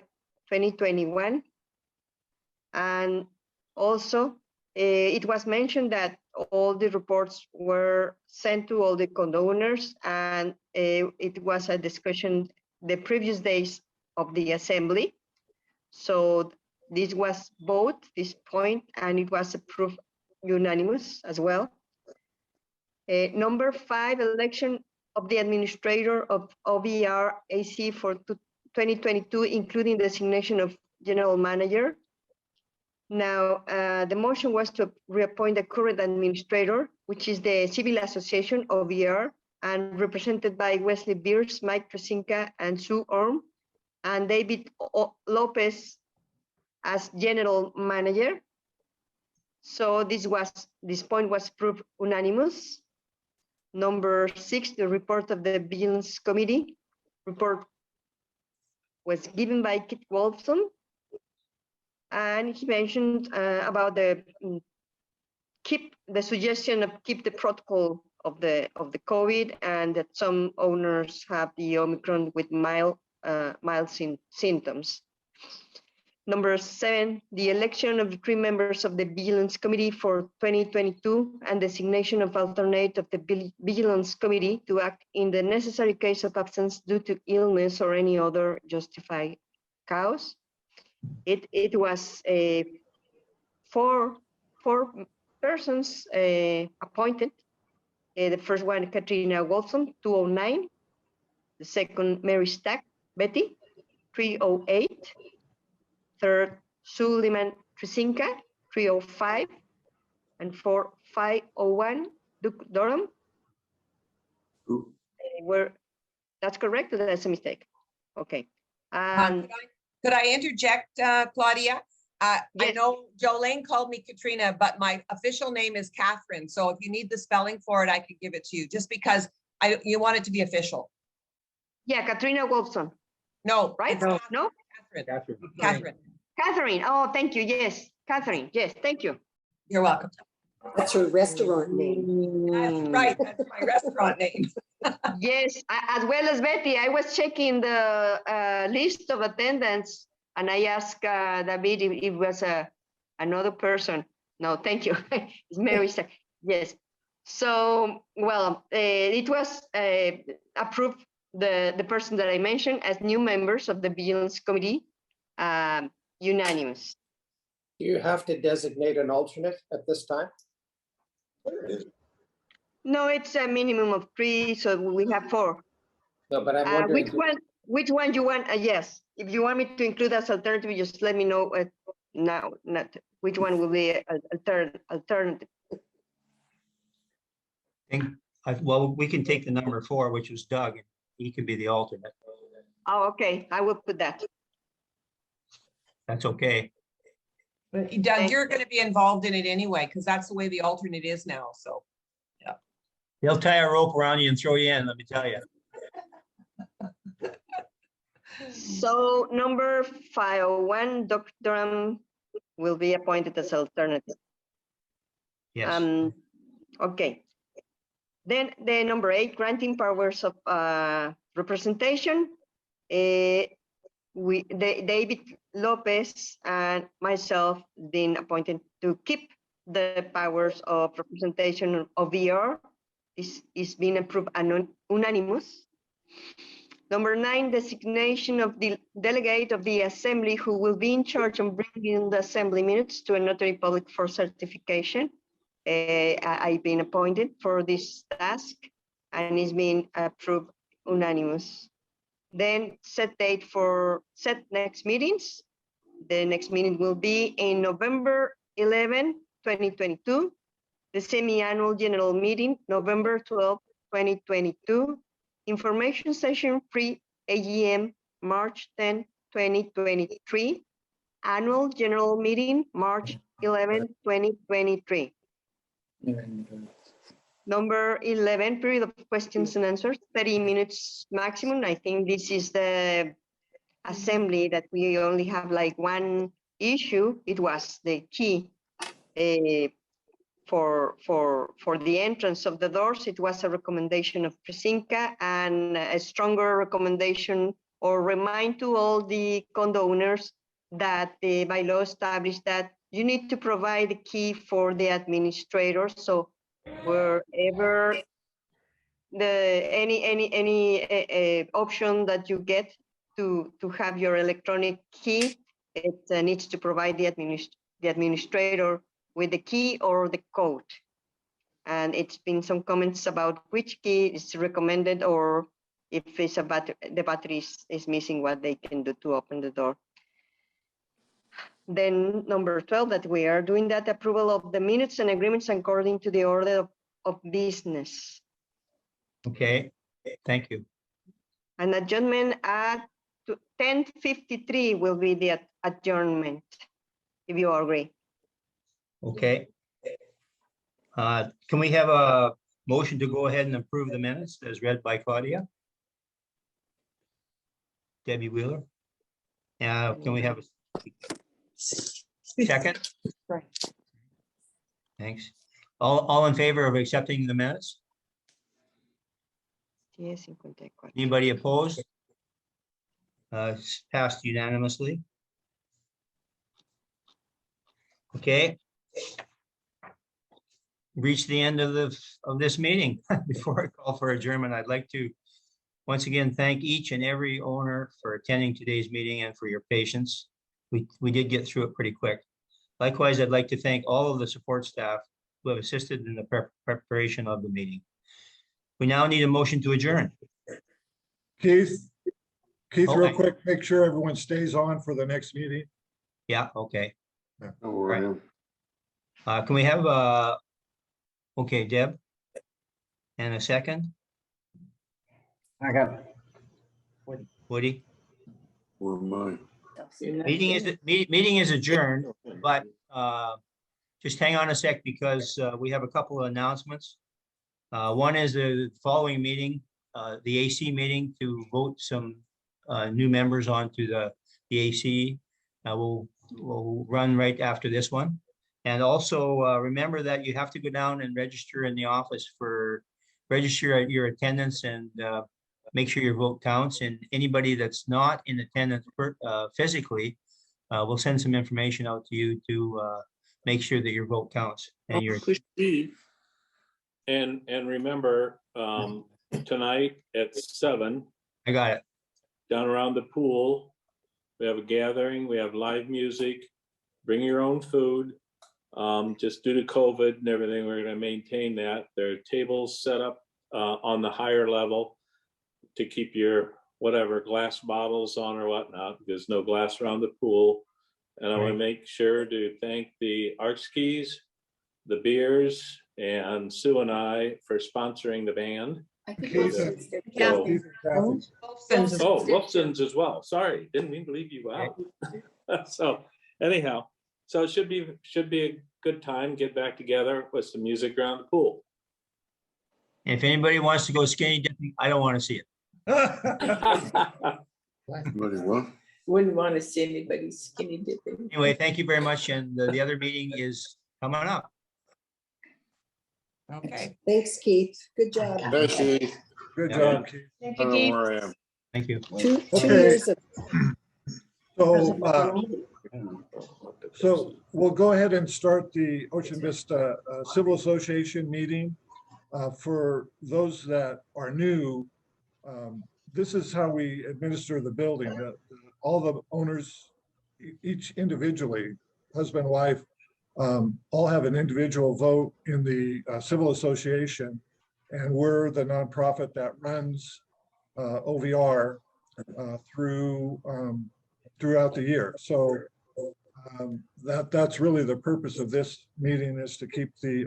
2021. And also, it was mentioned that all the reports were sent to all the condo owners, and it was a discussion the previous days of the assembly. So this was both this point, and it was approved unanimous as well. Number 5, election of the administrator of OVR AC for 2022, including designation of general manager. Now, the motion was to reappoint the current administrator, which is the Civil Association OVR, and represented by Wesley Beers, Mike Tresinka, and Sue Orm, and David Lopez as general manager. So this point was approved unanimous. Number 6, the report of the Vigilance Committee report was given by Kit Wolfson, and he mentioned about the suggestion of keep the protocol of the COVID, and that some owners have the Omicron with mild symptoms. Number 7, the election of the 3 members of the Vigilance Committee for 2022 and designation of alternate of the Vigilance Committee to act in the necessary case of absence due to illness or any other justified cause. It was 4 persons appointed. The first one, Katrina Wilson, 209. The second, Mary Stack, Betty, 308. Third, Suleiman Tresinka, 305. And 4, 501, Duke Durham. That's correct, or that's a mistake? Okay. Could I interject, Claudia? I know Jolene called me Katrina, but my official name is Catherine. So if you need the spelling for it, I could give it to you, just because you want it to be official. Yeah, Katrina Wolfson. No, right? No? Catherine. Catherine. Oh, thank you. Yes, Catherine. Yes, thank you. You're welcome. That's her restaurant name. That's right. That's my restaurant name. Yes, as well as Betty. I was checking the list of attendance, and I asked David if it was another person. No, thank you. It's Mary. Yes. So, well, it was approved, the person that I mentioned as new members of the Vigilance Committee, unanimous. Do you have to designate an alternate at this time? No, it's a minimum of 3, so we have 4. No, but I'm wondering. Which one you want? Yes, if you want me to include as alternative, just let me know now. Not which one will be alternative. Well, we can take the number 4, which was Doug, and he can be the alternate. Oh, okay. I will put that. That's okay. But Doug, you're going to be involved in it anyway, because that's the way the alternate is now. So, yeah. They'll tie a rope around you and throw you in, let me tell you. So number 501, Dr. Durham will be appointed as alternative. Yes. Okay. Then the number 8, granting powers of representation. David Lopez and myself been appointed to keep the powers of representation of VR. This is being approved unanimous. Number 9, designation of the delegate of the assembly who will be in charge of bringing the assembly minutes to a notary public for certification. I've been appointed for this task, and it's been approved unanimous. Then set date for set next meetings. The next meeting will be in November 11, 2022. The semi-annual general meeting, November 12, 2022. Information session pre-AGM, March 10, 2023. Annual general meeting, March 11, 2023. Number 11, period of questions and answers, 30 minutes maximum. I think this is the assembly that we only have like one issue, it was the key for the entrance of the doors. It was a recommendation of Precinca and a stronger recommendation or remind to all the condo owners that the bylaw established that you need to provide the key for the administrator. So wherever any option that you get to have your electronic key, it needs to provide the administrator with the key or the code. And it's been some comments about which key is recommended, or if it's the battery is missing, what they can do to open the door. Then number 12, that we are doing that approval of the minutes and agreements according to the order of business. Okay, thank you. An adjournment at 10:53 will be the adjournment, if you agree. Okay. Can we have a motion to go ahead and approve the minutes as read by Claudia? Debbie Wheeler? Can we have a second? Right. Thanks. All in favor of accepting the minutes? Yes, Anybody opposed? It's passed unanimously. Okay. Reached the end of this meeting. Before I call for adjournment, I'd like to once again thank each and every owner for attending today's meeting and for your patience. We did get through it pretty quick. Likewise, I'd like to thank all of the support staff who have assisted in the preparation of the meeting. We now need a motion to adjourn. Keith, real Okay. quick, make sure everyone stays on for the next meeting. Yeah, okay. Right. Can we have okay, Deb? And a second? Second. Woody? Where am I? Meeting is adjourned, but just hang on a sec because we have a couple of announcements. One is the following meeting, the AC meeting to vote some new members onto the AC. We'll run right after this one. And also remember that you have to go down and register in the office register your attendance and make sure your vote counts. And anybody that's not in attendance physically, we'll send some information out to you to make sure that your vote counts. And And remember, tonight at 7. I got it. Down around the pool, we have a gathering, we have live music, bring your own food. Just due to COVID and everything, we're gonna maintain that. There are tables set up on the higher level to keep your whatever glass bottles on or whatnot. There's no glass around the pool. And I wanna make sure to thank the Arch Skis, the beers, and Sue and I for sponsoring the band. I think Keith, Wilson's there. So- Keith and Kathy. Oh, Wolfson's as well. Sorry, didn't mean to leave you out. So anyhow, so it should be a good time, get back together with some music around the pool. If anybody wants to go skinny dipping, I don't want to see it. Anybody what? Wouldn't want to see anybody skinny dipping. Anyway, thank you very much. And the other meeting is coming up. Okay. Thanks, Keith. Good job. Thanks, Keith. Good Yeah. job, Keith. I don't know where I am. Thank you. Two Okay. years of. So we'll go ahead and start the Ocean Vista Civil Association meeting. For those that are new, this is how we administer the building. All the owners, each individually, husband, wife, all have an individual vote in the Civil Association. And we're the nonprofit that runs OVR throughout the year. So that's really the purpose of this meeting, is to keep the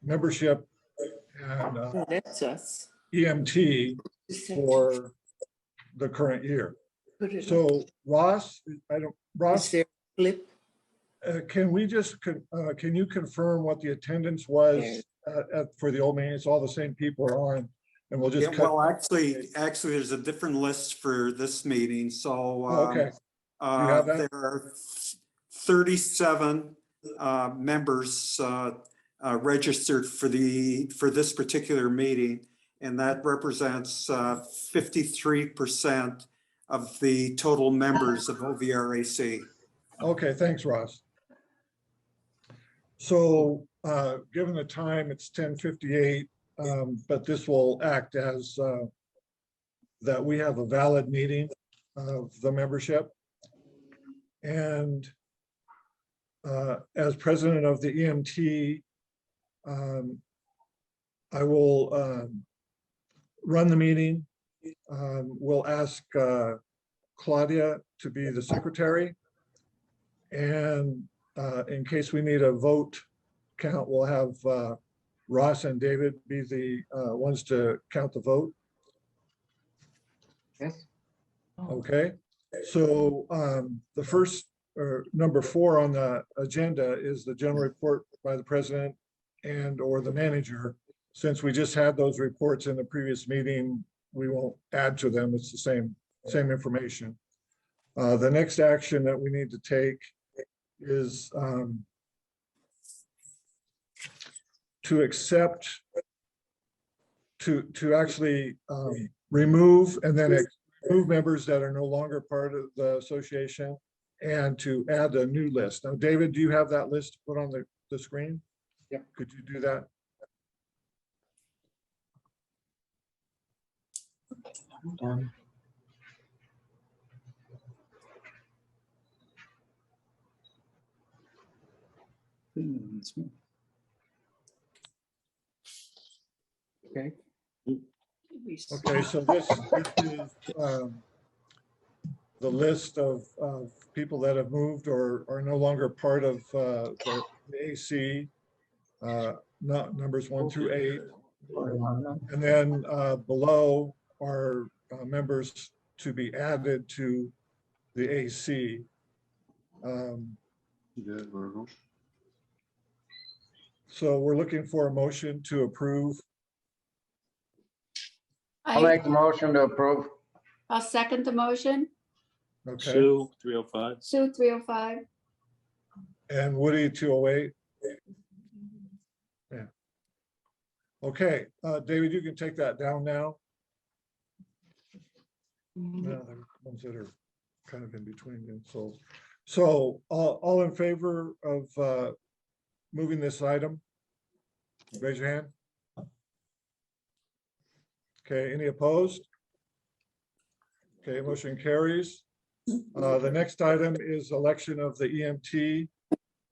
membership and That's us. EMT for the current year. So Ross, Ross, Flip. can we just, can you confirm what the attendance was for the old meeting? It's all the same people are on, and we'll just Yeah, cut. well, actually, there's a different list for this meeting, so. Oh, okay. have that? There are 37 members registered for this particular meeting, and that represents 53% of the total members of OVRAC. Okay, thanks, Ross. So, given the time, it's 10:58, but this will act as that we have a valid meeting of the membership. And as president of the EMT, I will run the meeting. We'll ask Claudia to be the secretary. And in case we need a vote count, we'll have Ross and David be the ones to count the vote. Yes. Okay, so the first, or number 4 on the agenda is the general report by the president and or the manager. Since we just had those reports in the previous meeting, we won't add to them. It's the same information. The next action that we need to take is to accept, to actually remove and then remove members that are no longer part of the association, and to add a new list. Now, David, do you have that list to put on the screen? Yeah. Could you do that? Okay. Okay, so this is the list of people that have moved or are no longer part of the AC, not numbers 1 through 8. And then below are members to be added to the AC. So we're looking for a motion to approve. I'll make the motion to approve. I'll second the motion. Okay, Sue, 305. Sue, 305. and Woody 208. Yeah. Okay, David, you can take that down now. No, there are ones that are kind of in between them. So all in favor of moving this item? Raise your hand. Okay, any opposed? Okay, motion carries. The next item is election of the EMT.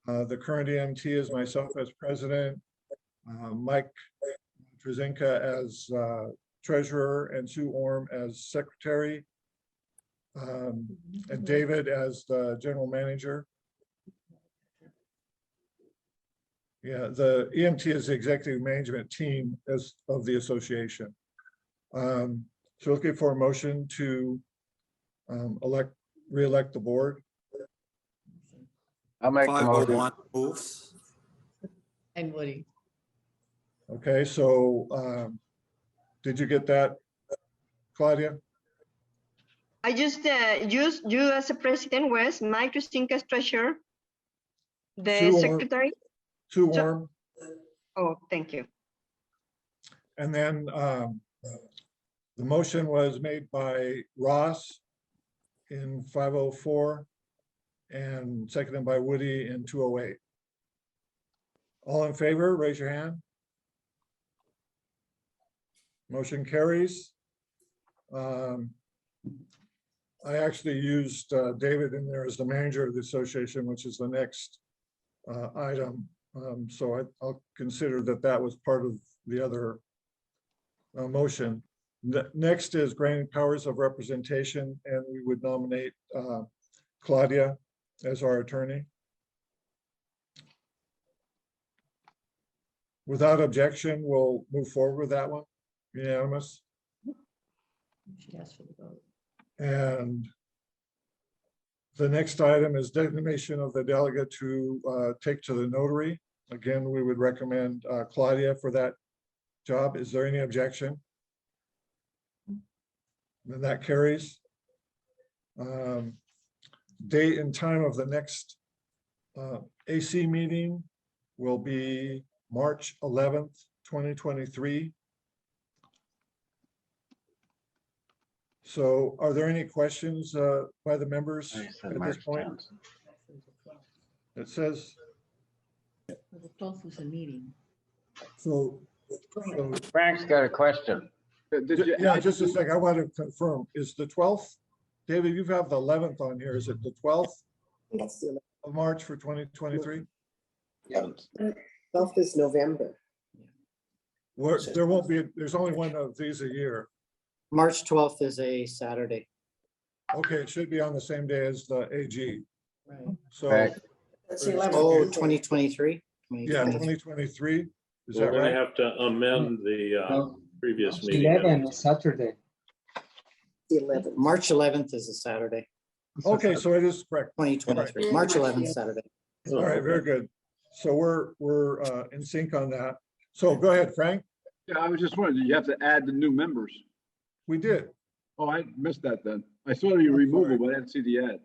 The current EMT is myself as president, Mike Trzynka as treasurer, and Sue Orm as secretary, and David as the general manager. Yeah, the EMT is the executive management team of the association. So looking for a motion to re-elect the board. I'll make the motion. 501 moves. And Woody. Okay, so did you get that, Claudia? I just used you as a president, Wes, Mike Trzynka as treasurer, the secretary. Sue Orm. Oh, thank you. And then the motion was made by Ross in 504 and seconded by Woody in 208. All in favor, raise your hand. Motion carries. I actually used David in there as the manager of the association, which is the next item. So I'll consider that was part of the other motion. Next is granting powers of representation, and we would nominate Claudia as our attorney. Without objection, we'll move forward with that one. Unanimous. She asked for the vote. And the next item is designation of the delegate to take to the notary. Again, we would recommend Claudia for that job. Is there any objection? Then that carries. date and time of the next AC meeting will be March 11th, 2023. So are there any questions by the members at this point? It says, The 12th was a meeting. so Frank's got a question. yeah, just a second. I want to confirm. Is the 12th? David, you have the 11th on here. Is it the 12th of March for 2023? 12th is November. There won't be, there's only one of these a year. March 12th is a Saturday. Okay, it should be on the same day as the AG. Right. So, Right. That's the 11th. Oh, 2023? yeah, 2023. Is We're that gonna right? have to amend the No. previous meeting. 11 is Saturday. The 11th. March 11th is a Saturday, Okay, so it is correct. 2023. March 11th, Saturday. All right, very good. So we're in sync on that. So go ahead, Frank. Yeah, I was just wondering, you have to add the new members. We did. Oh, I missed that then. I saw the removal, but I didn't see the ad.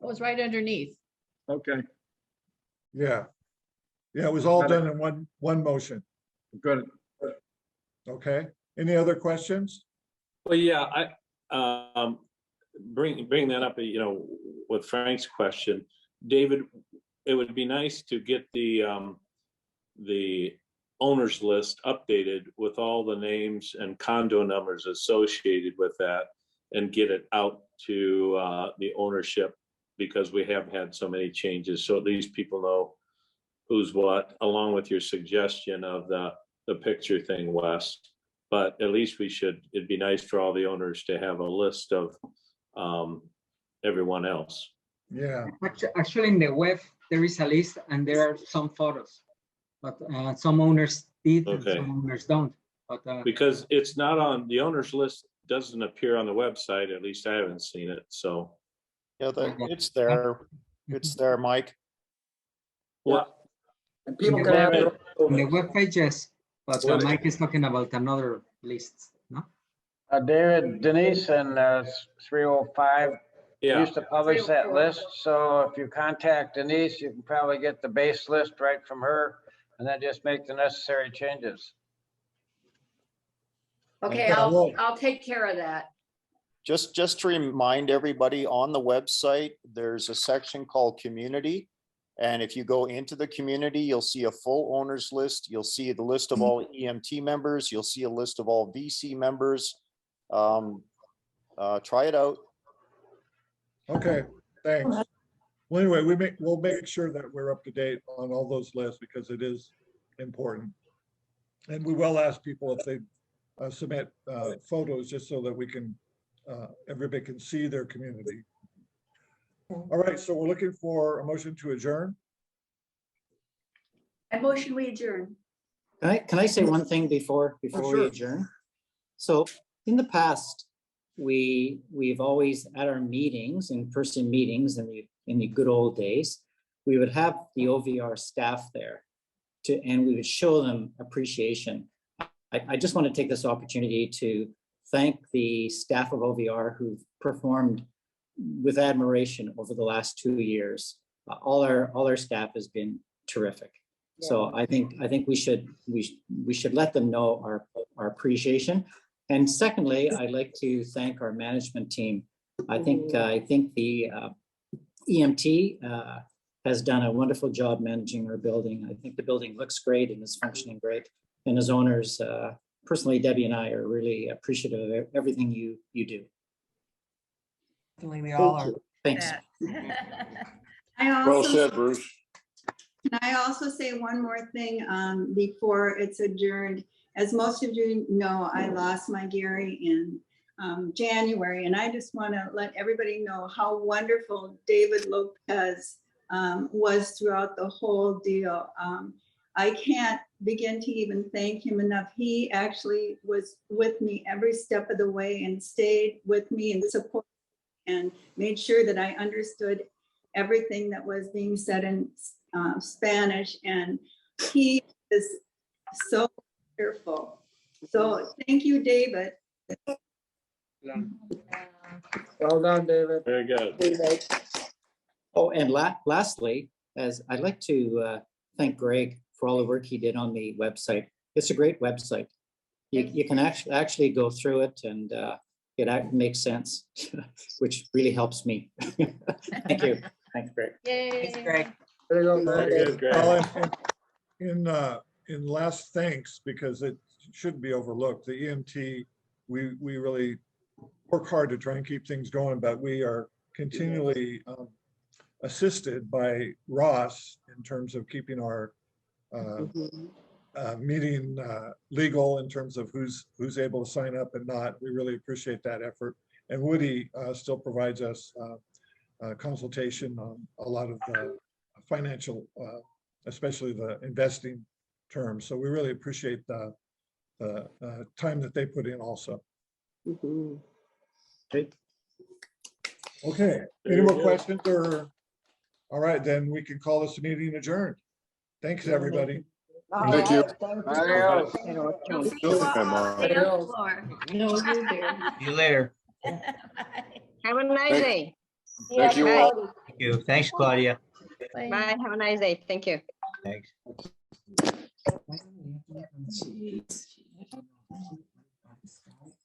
It was right underneath. Okay, Yeah. Yeah, it was all done in one motion. good. Okay. Any other questions? Well, yeah, bring that up, with Frank's question. David, it would be nice to get the owners list updated with all the names and condo numbers associated with that and get it out to the ownership, because we have had so many changes. So at least people know who's what, along with your suggestion of the picture thing, Wes. But at least it'd be nice for all the owners to have a list of everyone else. Yeah. Actually, in the web, there is a list and there are some photos, but some owners did and Okay. some owners don't. But Because it's not on, the owners list doesn't appear on the website, at least I haven't seen it, so. Yeah, it's there. It's there, Mike. What? And people in can have their own. the web pages, but Mike is talking about another list, no? David, Denise and 305 Yeah, used to publish that list. So if you contact Denise, you can probably get the base list right from her and then just make the necessary changes. Okay, Yeah, well- I'll take care of that. Just to remind everybody, on the website, there's a section called Community. And if you go into the community, you'll see a full owners list. You'll see the list of all EMT members. You'll see a list of all VC members. Try it out. Okay, thanks. Well, anyway, we'll make sure that we're up to date on all those lists because it is important. And we will ask people if they submit photos just so that we can, everybody can see their community. All right, so we're looking for a motion to adjourn. I motion we adjourn. Can I say one thing before sure. we adjourn? So in the past, we've always at our meetings, in-person meetings in the good old days, we would have the OVR staff there and we would show them appreciation. I just want to take this opportunity to thank the staff of OVR who've performed with admiration over the last 2 years. All our staff has been terrific. So I think we should let them know our appreciation. And secondly, I'd like to thank our management team. I think the EMT has done a wonderful job managing our building. I think the building looks great and is functioning great. And as owners, personally, Debbie and I are really appreciative of everything you do. Definitely, we all are. Thanks. Well said, Bruce. Can I also say one more thing before it's adjourned? As most of you know, I lost my Gary in January, and I just want to let everybody know how wonderful David Lopez was throughout the whole deal. I can't begin to even thank him enough. He actually was with me every step of the way and stayed with me and supported and made sure that I understood everything that was being said in Spanish. And he is so wonderful. So thank you, David. Well done, David. Very good. Oh, and lastly, as I'd like to thank Greg for all the work he did on the website. It's a great website. You can actually go through it and it makes sense, which really helps me. Thank you. Thanks, Greg. Thanks, Greg. There you go, Very Greg. good, Greg. Well, in last thanks, because it shouldn't be overlooked, the EMT, we really work hard to try and keep things going, but we are continually assisted by Ross in terms of keeping our meeting legal in terms of who's able to sign up and not. We really appreciate that effort. And Woody still provides us consultation on a lot of the financial, especially the investing terms. So we really appreciate the time that they put in also. Okay. Okay, any more questions or? All right, then we can call this meeting adjourned. Thanks, everybody. Thank you. Adios. We'll see you all Come on. Friday on the floor. No, you did. See you later. Have a nice Thank- day. Thank you Bye. all. Thank you. Thanks, Claudia. Bye. Have a nice day. Thank you. Thanks.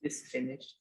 It's finished.